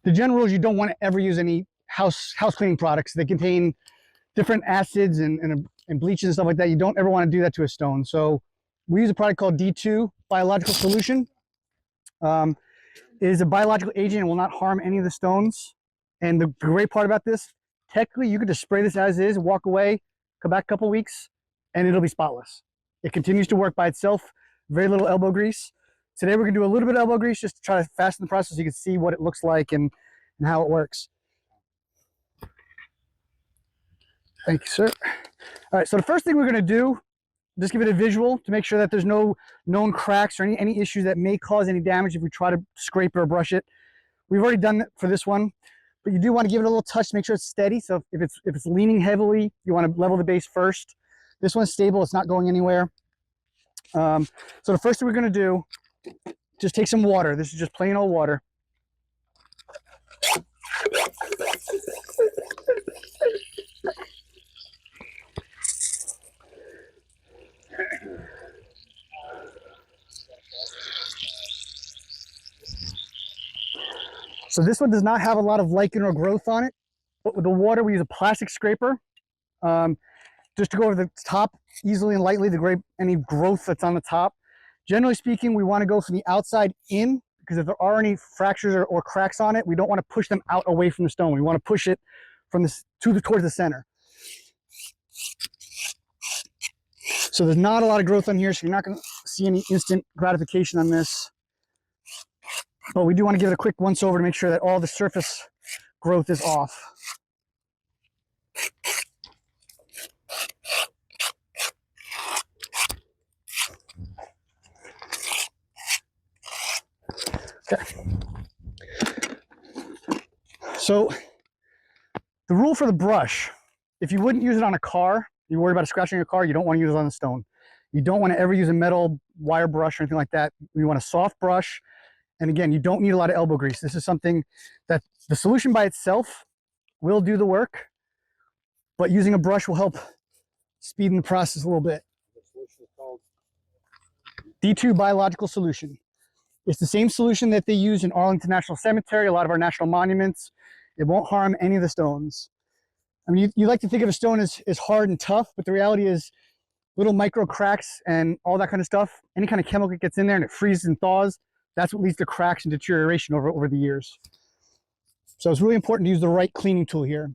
the general rule is you don't want to ever use any house cleaning products. They contain different acids and bleaches and stuff like that. You don't ever want to do that to a stone. So we use a product called D2 biological solution. It is a biological agent and will not harm any of the stones. And the great part about this, technically you could just spray this as is, walk away, come back a couple weeks, and it'll be spotless. It continues to work by itself, very little elbow grease. Today we're gonna do a little bit of elbow grease just to try to fasten the process so you can see what it looks like and how it works. Thank you, sir. All right, so the first thing we're gonna do, just give it a visual to make sure that there's no known cracks or any issues that may cause any damage if we try to scrape it or brush it. We've already done that for this one, but you do want to give it a little touch to make sure it's steady. So if it's leaning heavily, you want to level the base first. This one's stable, it's not going anywhere. So the first thing we're gonna do, just take some water. This is just plain old water. So this one does not have a lot of lichen or growth on it, but with the water we use a plastic scraper just to go over the top easily and lightly to grab any growth that's on the top. Generally speaking, we want to go from the outside in, because if there are any fractures or cracks on it, we don't want to push them out away from the stone. We want to push it from towards the center. So there's not a lot of growth on here, so you're not going to see any instant gratification on this. But we do want to give it a quick once over to make sure that all the surface growth is off. Okay. So the rule for the brush, if you wouldn't use it on a car, you're worried about scratching your car, you don't want to use it on the stone. You don't want to ever use a metal wire brush or anything like that. You want a soft brush. And again, you don't need a lot of elbow grease. This is something that the solution by itself will do the work, but using a brush will help speed the process a little bit. The solution is called D2 biological solution. It's the same solution that they use in Arlington National Cemetery, a lot of our national monuments. It won't harm any of the stones. I mean, you like to think of a stone as hard and tough, but the reality is little micro cracks and all that kind of stuff, any kind of chemical that gets in there and it freezes and thaws, that's what leads to cracks and deterioration over the years. So it's really important to use the right cleaning tool here.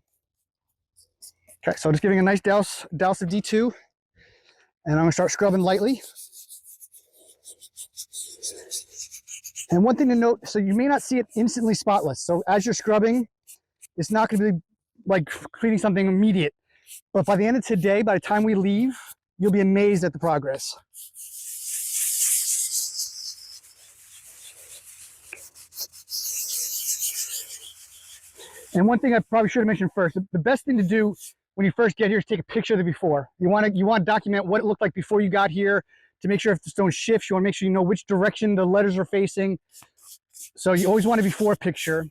Okay, so just giving a nice douse of D2, and I'm gonna start scrubbing lightly. And one thing to note, so you may not see it instantly spotless. So as you're scrubbing, it's not gonna be like cleaning something immediate. But by the end of today, by the time we leave, you'll be amazed at the progress. And one thing I probably should have mentioned first, the best thing to do when you first get here is take a picture of the before. You want to document what it looked like before you got here to make sure if the stone shifts, you want to make sure you know which direction the letters are facing. So you always want a before picture.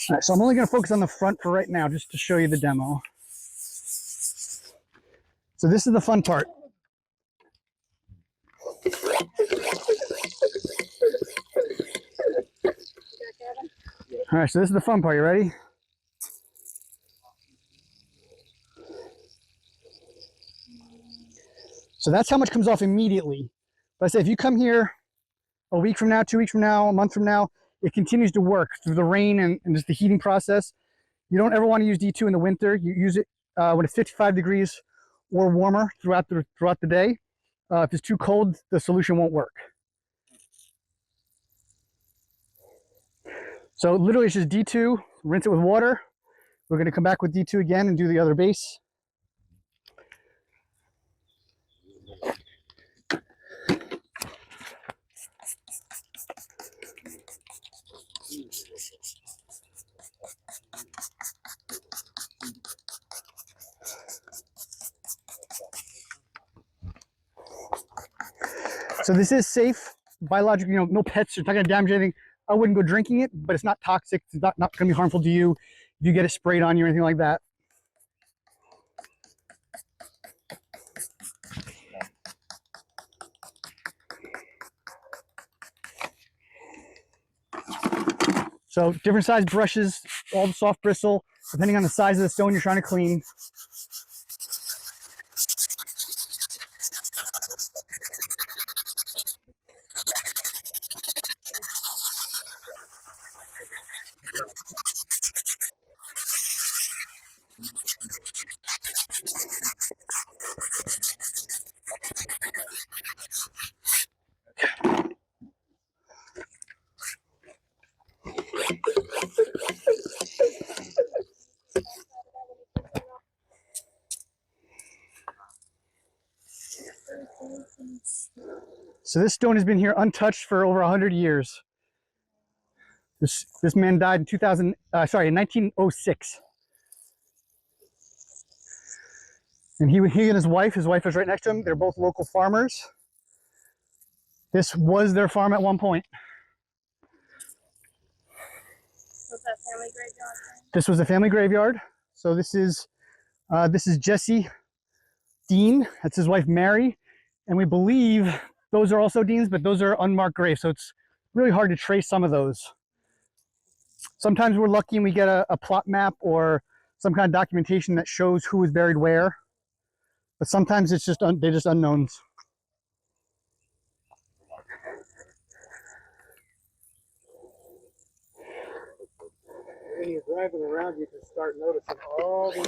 All right, so I'm only going to focus on the front for right now, just to show you the demo. So this is the fun part. All right, so this is the fun part. You ready? So that's how much comes off immediately. But I say if you come here a week from now, 2 weeks from now, a month from now, it continues to work through the rain and just the heating process. You don't ever want to use D2 in the winter. You use it when it's 55 degrees or warmer throughout the day. If it's too cold, the solution won't work. So literally it's just D2, rinse it with water. We're going to come back with D2 again and do the other base. So this is safe, biological, no pets, you're not going to damage anything. I wouldn't go drinking it, but it's not toxic. It's not going to be harmful to you if you get it sprayed on you or anything like that. So different size brushes, all the soft bristle, depending on the size of the stone you're trying to clean. So this stone has been here untouched for over 100 years. This man died in 1906. And he and his wife was right next to him. They're both local farmers. This was their farm at one point. Was that family graveyard? This was a family graveyard. So this is Jesse Dean. That's his wife Mary, and we believe those are also Dean's, but those are unmarked graves. So it's really hard to trace some of those. Sometimes we're lucky and we get a plot map or some kind of documentation that shows who was buried where, but sometimes it's just they're just unknowns. When you're driving around, you can start noticing all these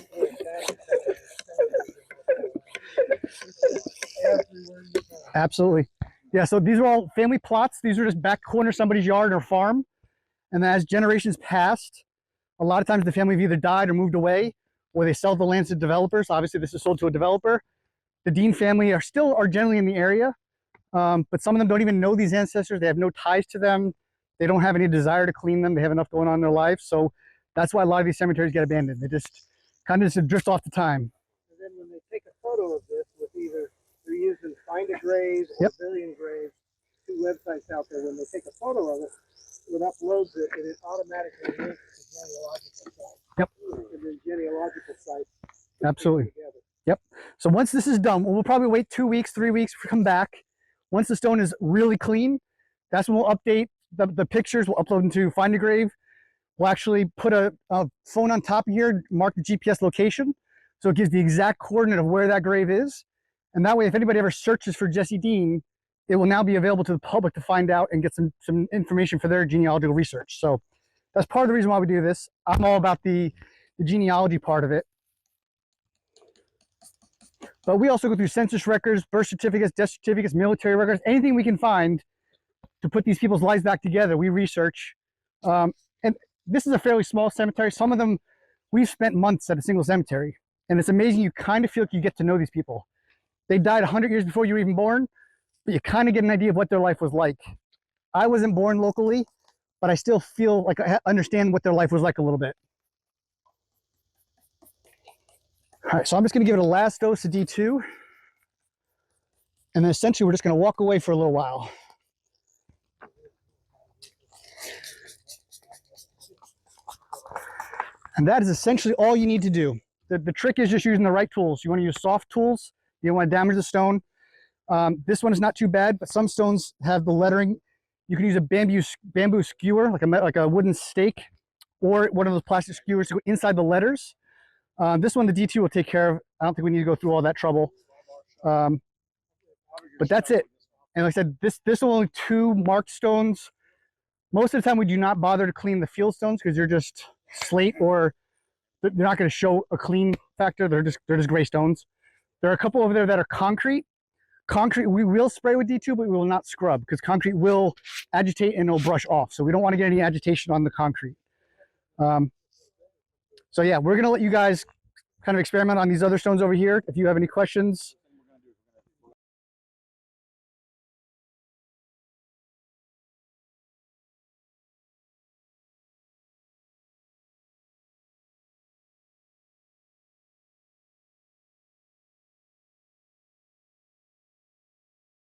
everywhere you go. Absolutely. Yeah, so these are all family plots. These are just back corner of somebody's yard or farm. And as generations passed, a lot of times the family have either died or moved away, or they sell the lands to developers. Obviously, this is sold to a developer. The Dean family are generally in the area, but some of them don't even know these ancestors. They have no ties to them. They don't have any desire to clean them. They have enough going on in their life. So that's why a lot of these cemeteries get abandoned. They just kind of just drift off the time. And then when they take a photo of this with either they're using Find a Grave or Billion Graves, two websites out there, when they take a photo of it, it uploads it and it automatically links to genealogical sites. Yep. And then genealogical sites. Absolutely. Yep. So once this is done, we'll probably wait 2 weeks, 3 weeks to come back. Once the stone is really clean, that's when we'll update the pictures. We'll upload them to Find a Grave. We'll actually put a phone on top of here, mark the GPS location, so it gives the exact coordinate of where that grave is. And that way, if anybody ever searches for Jesse Dean, it will now be available to the public to find out and get some information for their genealogical research. So that's part of the reason why we do this. I'm all about the genealogy part of it. But we also go through census records, birth certificates, death certificates, military records, anything we can find to put these people's lives back together, we research. And this is a fairly small cemetery. Some of them, we've spent months at a single cemetery. And it's amazing, you kind of feel like you get to know these people. They died 100 years before you were even born, but you kind of get an idea of what their life was like. I wasn't born locally, but I still feel like I understand what their life was like a little bit. All right, so I'm just going to give it a last dose of D2. And then essentially we're just going to walk away for a little while. And that is essentially all you need to do. The trick is just using the right tools. You want to use soft tools. You don't want to damage the stone. This one is not too bad, but some stones have the lettering. You can use a bamboo skewer, like a wooden stake, or one of those plastic skewers to go inside the letters. This one, the D2 will take care of. I don't think we need to go through all that trouble. But that's it. And like I said, this is only 2 marked stones. Most of the time, we do not bother to clean the field stones because they're just slate, or they're not going to show a clean factor. They're just gray stones. There are a couple over there that are concrete. Concrete, we will spray with D2, but we will not scrub because concrete will agitate and it'll brush off. So we don't want to get any agitation on the concrete. So yeah, we're going to let you guys kind of experiment on these other stones over here. If you have any questions,